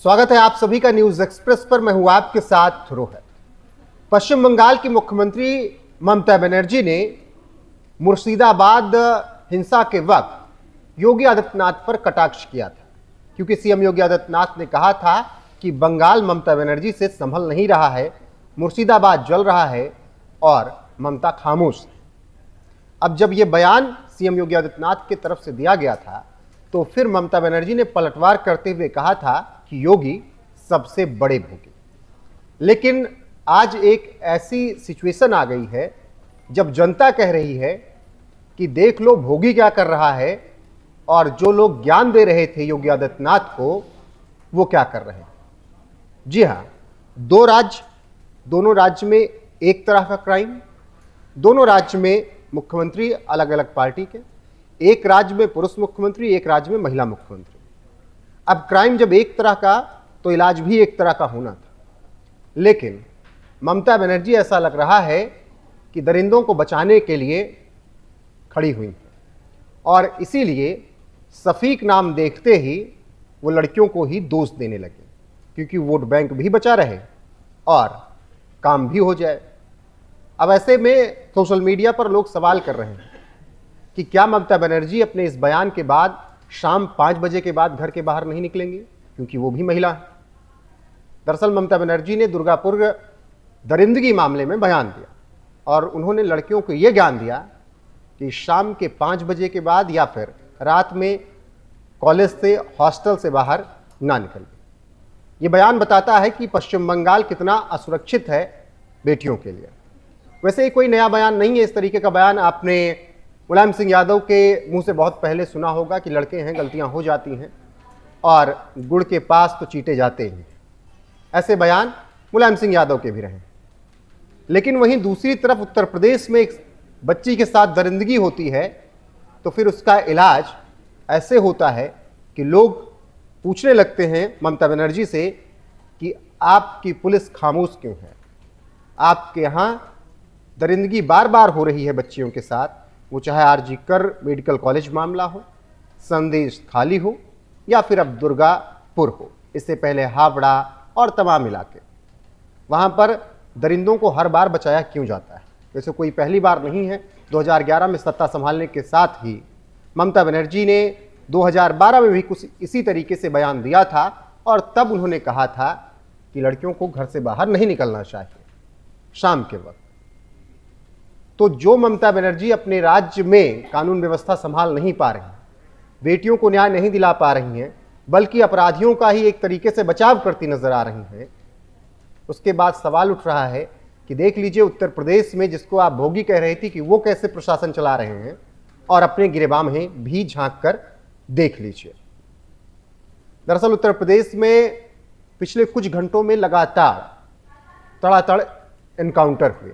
स्वागत है आप सभी का न्यूज एक्सप्रेस पर। मैं हूं आपके साथ रोहित। पश्चिम बंगाल की मुख्यमंत्री ममता बनर्जी ने मुर्शिदाबाद हिंसा के वक्त योगी आदित्यनाथ पर कटाक्ष किया था, क्योंकि सीएम योगी आदित्यनाथ ने कहा था कि बंगाल ममता बनर्जी से संभल नहीं रहा है, मुर्शिदाबाद जल रहा है और ममता खामोश है। अब जब यह बयान सीएम योगी आदित्यनाथ की तरफ से दिया गया था, तो फिर ममता बनर्जी ने पलटवार करते हुए कहा था कि योगी सबसे बड़े भोगी। लेकिन आज एक ऐसी सिचुएशन आ गई है जब जनता कह रही है कि देख लो भोगी क्या कर रहा है, और जो लोग ज्ञान दे रहे थे योगी आदित्यनाथ को वो क्या कर रहे हैं। जी हां, दोनों राज्य में एक तरह का क्राइम, दोनों राज्य में मुख्यमंत्री अलग अलग पार्टी के, एक राज्य में पुरुष मुख्यमंत्री, एक राज्य में महिला मुख्यमंत्री। अब क्राइम जब एक तरह का, तो इलाज भी एक तरह का होना था। लेकिन ममता बनर्जी ऐसा लग रहा है कि दरिंदों को बचाने के लिए खड़ी हुई है, और इसीलिए सफीक नाम देखते ही वो लड़कियों को ही दोष देने लगे, क्योंकि वोट बैंक भी बचा रहे और काम भी हो जाए। अब ऐसे में सोशल मीडिया पर लोग सवाल कर रहे हैं कि क्या ममता बनर्जी अपने इस बयान के बाद शाम 5 बजे के बाद घर के बाहर नहीं निकलेंगी, क्योंकि वो भी महिला है। दरअसल ममता बनर्जी ने दुर्गापुर दरिंदगी मामले में बयान दिया और उन्होंने लड़कियों को यह ज्ञान दिया कि शाम के 5 बजे के बाद या फिर रात में कॉलेज से, हॉस्टल से बाहर ना निकलें। ये बयान बताता है कि पश्चिम बंगाल कितना असुरक्षित है बेटियों के लिए। वैसे ही कोई नया बयान नहीं है, इस तरीके का बयान आपने मुलायम सिंह यादव के मुंह से बहुत पहले सुना होगा कि लड़के हैं, गलतियां हो जाती हैं और गुड़ के पास तो चीटे जाते हैं। ऐसे बयान मुलायम सिंह यादव के भी रहे। लेकिन वहीं दूसरी तरफ उत्तर प्रदेश में एक बच्ची के साथ दरिंदगी होती है, तो फिर उसका इलाज ऐसे होता है कि लोग पूछने लगते हैं ममता बनर्जी से कि आपकी पुलिस खामोश क्यों है। आपके यहाँ दरिंदगी बार बार हो रही है बच्चियों के साथ, वो चाहे आरजी कर मेडिकल कॉलेज मामला हो, संदेश खाली हो या फिर अब दुर्गापुर हो, इससे पहले हावड़ा और तमाम इलाके, वहाँ पर दरिंदों को हर बार बचाया क्यों जाता है। वैसे कोई पहली बार नहीं है। 2011 में सत्ता संभालने के साथ ही ममता बनर्जी ने 2012 में भी कुछ इसी तरीके से बयान दिया था, और तब उन्होंने कहा था कि लड़कियों को घर से बाहर नहीं निकलना चाहिए शाम के वक्त। तो जो ममता बनर्जी अपने राज्य में कानून व्यवस्था संभाल नहीं पा रही, बेटियों को न्याय नहीं दिला पा रही हैं, बल्कि अपराधियों का ही एक तरीके से बचाव करती नजर आ रही हैं, उसके बाद सवाल उठ रहा है कि देख लीजिए उत्तर प्रदेश में, जिसको आप भोगी कह रही थी, कि वो कैसे प्रशासन चला रहे हैं, और अपने गिरेबान में भी झांक कर देख लीजिए। दरअसल उत्तर प्रदेश में पिछले कुछ घंटों में लगातार तड़ातड़ एनकाउंटर हुए,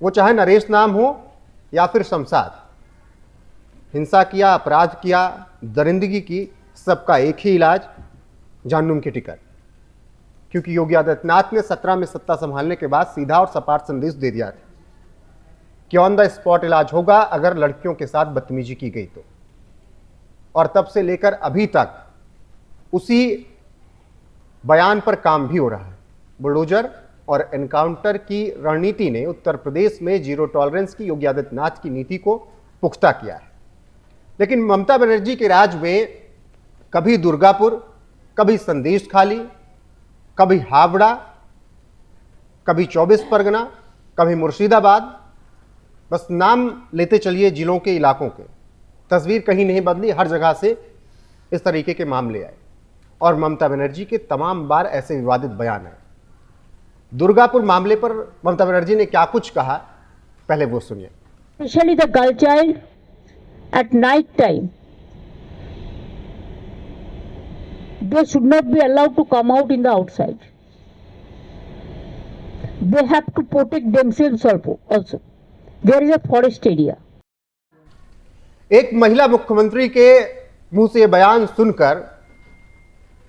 वो चाहे नरेश नाम हो या फिर शमशाद। हिंसा किया, अपराध किया, दरिंदगी की, सबका एक ही इलाज, जानूम की टिकट। क्योंकि योगी आदित्यनाथ ने 17 में सत्ता संभालने के बाद सीधा और सपाट संदेश दे दिया था कि ऑन द स्पॉट इलाज होगा अगर लड़कियों के साथ बदतमीजी की गई तो। और तब से लेकर अभी तक उसी बयान पर काम भी हो रहा है। बुलडोजर और एनकाउंटर की रणनीति ने उत्तर प्रदेश में जीरो टॉलरेंस की योगी आदित्यनाथ की नीति को पुख्ता किया है। लेकिन ममता बनर्जी के राज में कभी दुर्गापुर, कभी संदेश खाली, कभी हावड़ा, कभी 24 परगना, कभी मुर्शिदाबाद, बस नाम लेते चलिए जिलों के, इलाकों के। तस्वीर कहीं नहीं बदली, हर जगह से इस तरीके के मामले आए, और ममता बनर्जी के तमाम बार ऐसे विवादित बयान आए। दुर्गापुर मामले पर ममता बनर्जी ने क्या कुछ कहा, पहले वो सुनिए। Especially the girl child at night time, they should not be allowed to come out in the outside. They have to protect themselves also. There is a forest area. एक महिला मुख्यमंत्री के मुंह से यह बयान सुनकर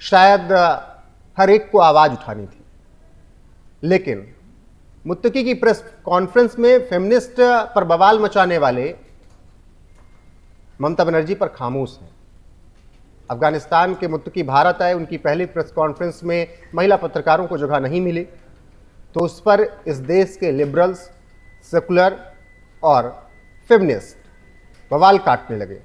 शायद हर एक को आवाज उठानी थी, लेकिन मुत्तकी की प्रेस कॉन्फ्रेंस में फेमिनिस्ट पर बवाल मचाने वाले ममता बनर्जी पर खामोश हैं। अफगानिस्तान के मुत्तकी भारत आए, उनकी पहली प्रेस कॉन्फ्रेंस में महिला पत्रकारों को जगह नहीं मिली, तो उस पर इस देश के लिबरल्स, सेकुलर और फेमिनिस्ट बवाल काटने लगे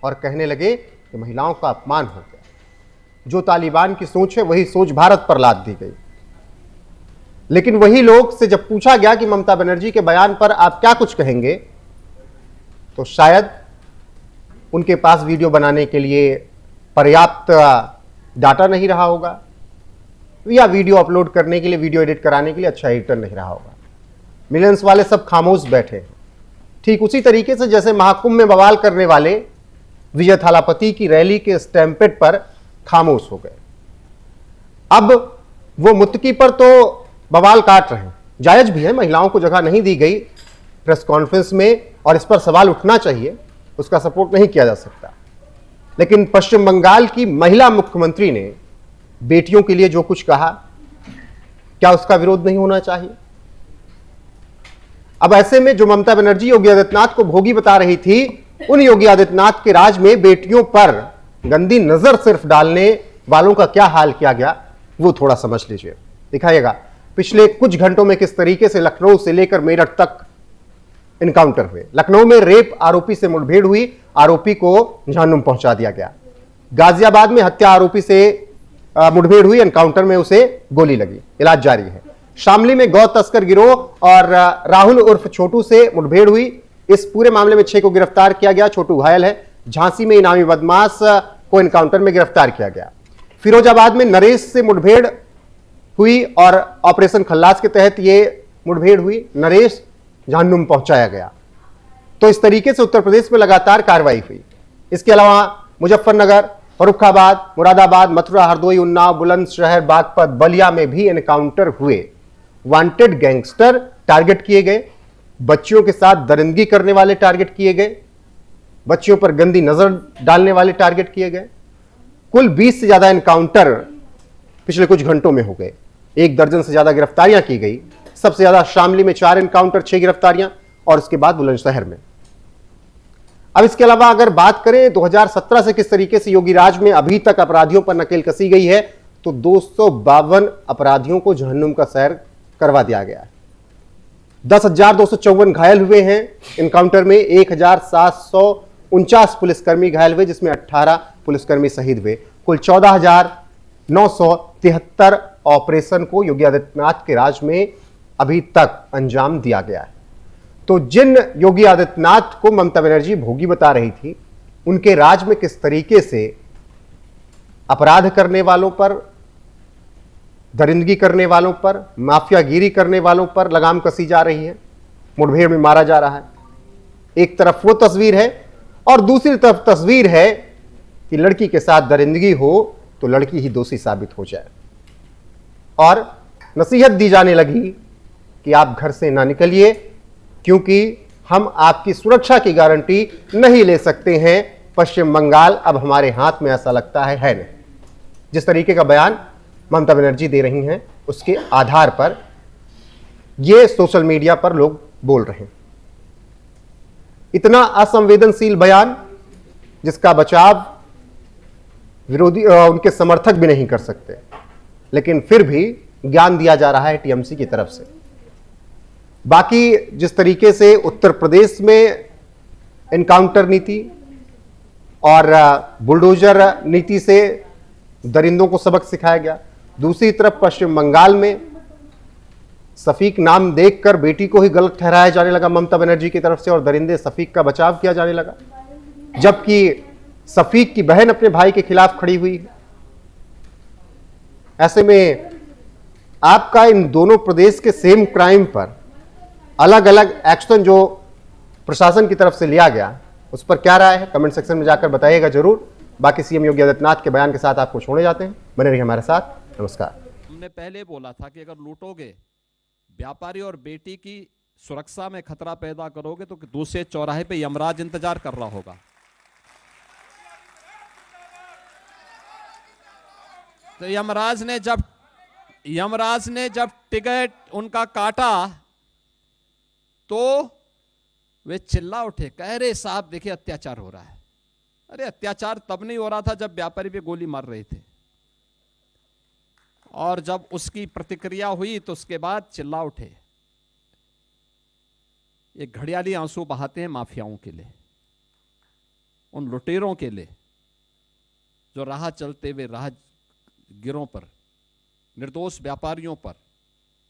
और कहने लगे कि महिलाओं का अपमान हो गया। जो तालिबान की सोच है वही सोच भारत पर लाद दी गई। लेकिन वही लोग से जब पूछा गया कि ममता बनर्जी के बयान पर आप क्या कुछ कहेंगे, तो शायद उनके पास वीडियो बनाने के लिए पर्याप्त डाटा नहीं रहा होगा, या वीडियो अपलोड करने के लिए, वीडियो एडिट कराने के लिए अच्छा एडिटर नहीं रहा होगा। मिलियंस वाले सब खामोश बैठे हैं। ठीक उसी तरीके से जैसे महाकुंभ में बवाल करने वाले विजय थालापति की रैली के स्टैम्पेड पर खामोश हो गए। अब वो मुत्तकी पर तो बवाल काट रहे हैं, जायज भी है, महिलाओं को जगह नहीं दी गई प्रेस कॉन्फ्रेंस में और इस पर सवाल उठना चाहिए, उसका सपोर्ट नहीं किया जा सकता। लेकिन पश्चिम बंगाल की महिला मुख्यमंत्री ने बेटियों के लिए जो कुछ कहा, क्या उसका विरोध नहीं होना चाहिए? अब ऐसे में जो ममता बनर्जी योगी आदित्यनाथ को भोगी बता रही थी, उन योगी आदित्यनाथ के राज में बेटियों पर गंदी नजर सिर्फ डालने वालों का क्या हाल किया गया, वो थोड़ा समझ लीजिए। दिखाइएगा पिछले कुछ घंटों में किस तरीके से लखनऊ से लेकर मेरठ तक इनकाउंटर हुए। लखनऊ में रेप आरोपी से मुठभेड़ हुई, आरोपी को जहन्नुम पहुंचा दिया गया। गाजियाबाद में हत्या आरोपी से मुठभेड़ हुई, एनकाउंटर में उसे गोली लगी, इलाज जारी है। शामली में गौ तस्कर गिरोह और राहुल उर्फ छोटू से मुठभेड़ हुई, इस पूरे मामले में 6 को गिरफ्तार किया गया, छोटू घायल है। झांसी में इनामी बदमाश को एनकाउंटर में गिरफ्तार किया गया। फिरोजाबाद में नरेश से मुठभेड़ हुई और ऑपरेशन खल्लास के तहत यह मुठभेड़ हुई, नरेश जहन्नुम पहुंचाया गया। तो इस तरीके से उत्तर प्रदेश में लगातार कार्रवाई हुई। इसके अलावा मुजफ्फरनगर, फर्रुखाबाद, मुरादाबाद, मथुरा, हरदोई, उन्नाव, बुलंदशहर, बागपत, बलिया में भी एनकाउंटर हुए। वांटेड गैंगस्टर टारगेट किए गए, बच्चियों के साथ दरिंदगी करने वाले टारगेट किए गए, बच्चियों पर गंदी नजर डालने वाले टारगेट किए गए। कुल 20 से ज्यादा एनकाउंटर पिछले कुछ घंटों में हो गए। 1 दर्जन से ज्यादा गिरफ्तारियां की गई। सबसे ज्यादा शामली में 4 एनकाउंटर, 6 गिरफ्तारियां, और उसके बाद बुलंदशहर में। अब इसके अलावा अगर बात करें 2017 से किस तरीके से योगी राज में अभी तक अपराधियों पर नकेल कसी गई है, तो 252 अपराधियों को जहन्नुम का सैर करवा दिया गया है। 10,254 घायल हुए हैं इनकाउंटर में। 1,749 पुलिसकर्मी घायल हुए, जिसमें 18 पुलिसकर्मी शहीद हुए। कुल 14,973 ऑपरेशन को योगी आदित्यनाथ के राज में अभी तक अंजाम दिया गया है। तो जिन योगी आदित्यनाथ को ममता बनर्जी भोगी बता रही थी, उनके राज में किस तरीके से अपराध करने वालों पर, दरिंदगी करने वालों पर, माफियागिरी करने वालों पर लगाम कसी जा रही है, मुठभेड़ में मारा जा रहा है। एक तरफ वो तस्वीर है और दूसरी तरफ तस्वीर है कि लड़की के साथ दरिंदगी हो तो लड़की ही दोषी साबित हो जाए, और नसीहत दी जाने लगी कि आप घर से ना निकलिए, क्योंकि हम आपकी सुरक्षा की गारंटी नहीं ले सकते हैं। पश्चिम बंगाल अब हमारे हाथ में, ऐसा लगता है नहीं। जिस तरीके का बयान ममता बनर्जी दे रही हैं, उसके आधार पर ये सोशल मीडिया पर लोग बोल रहे हैं। इतना असंवेदनशील बयान जिसका बचाव विरोधी, उनके समर्थक भी नहीं कर सकते, लेकिन फिर भी ज्ञान दिया जा रहा है टीएमसी की तरफ से। बाकी जिस तरीके से उत्तर प्रदेश में एनकाउंटर नीति और बुलडोजर नीति से दरिंदों को सबक सिखाया गया, दूसरी तरफ पश्चिम बंगाल में सफीक नाम देखकर बेटी को ही गलत ठहराया जाने लगा ममता बनर्जी की तरफ से, और दरिंदे सफीक का बचाव किया जाने लगा, जबकि सफीक की बहन अपने भाई के खिलाफ खड़ी हुई है। ऐसे में आपका इन दोनों प्रदेश के सेम क्राइम पर अलग अलग एक्शन जो प्रशासन की तरफ से लिया गया, उस पर क्या राय है, कमेंट सेक्शन में जाकर बताइएगा जरूर। बाकी सीएम योगी आदित्यनाथ के बयान के साथ आपको छोड़े जाते हैं, बने रहिए हमारे साथ। नमस्कार। हमने पहले बोला था कि अगर लूटोगे, व्यापारी और बेटी की सुरक्षा में खतरा पैदा करोगे, तो दूसरे चौराहे पे यमराज इंतजार कर रहा होगा। तो यमराज ने जब टिकट उनका काटा तो वे चिल्ला उठे, कह रहे साहब देखिए अत्याचार हो रहा है। अरे अत्याचार तब नहीं हो रहा था जब व्यापारी पे गोली मार रहे थे, और जब उसकी प्रतिक्रिया हुई तो उसके बाद चिल्ला उठे। ये घड़ियाली आंसू बहाते हैं माफियाओं के लिए, उन लुटेरों के लिए जो राह चलते हुए राहगीरों पर, निर्दोष व्यापारियों पर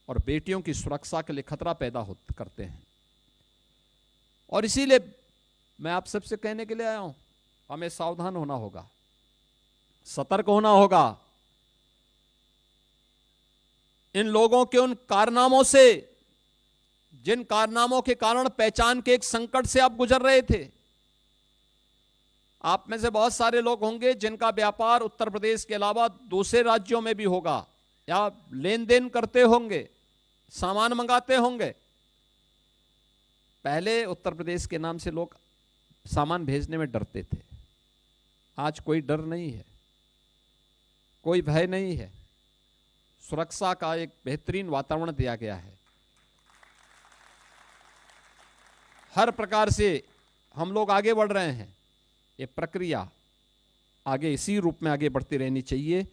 और बेटियों की सुरक्षा के लिए खतरा पैदा करते हैं। और इसीलिए मैं आप सबसे कहने के लिए आया हूं, हमें सावधान होना होगा, सतर्क होना होगा। इन लोगों के उन कारनामों से, जिन कारनामों के कारण पहचान के एक संकट से आप गुजर रहे थे। आप में से बहुत सारे लोग होंगे जिनका व्यापार उत्तर प्रदेश के अलावा दूसरे राज्यों में भी होगा, या लेन देन करते होंगे, सामान मंगाते होंगे। पहले उत्तर प्रदेश के नाम से लोग सामान भेजने में डरते थे, आज कोई डर नहीं है, कोई भय नहीं है। सुरक्षा का एक बेहतरीन वातावरण दिया गया है। हर प्रकार से हम लोग आगे बढ़ रहे हैं। ये प्रक्रिया आगे इसी रूप में आगे बढ़ती रहनी चाहिए।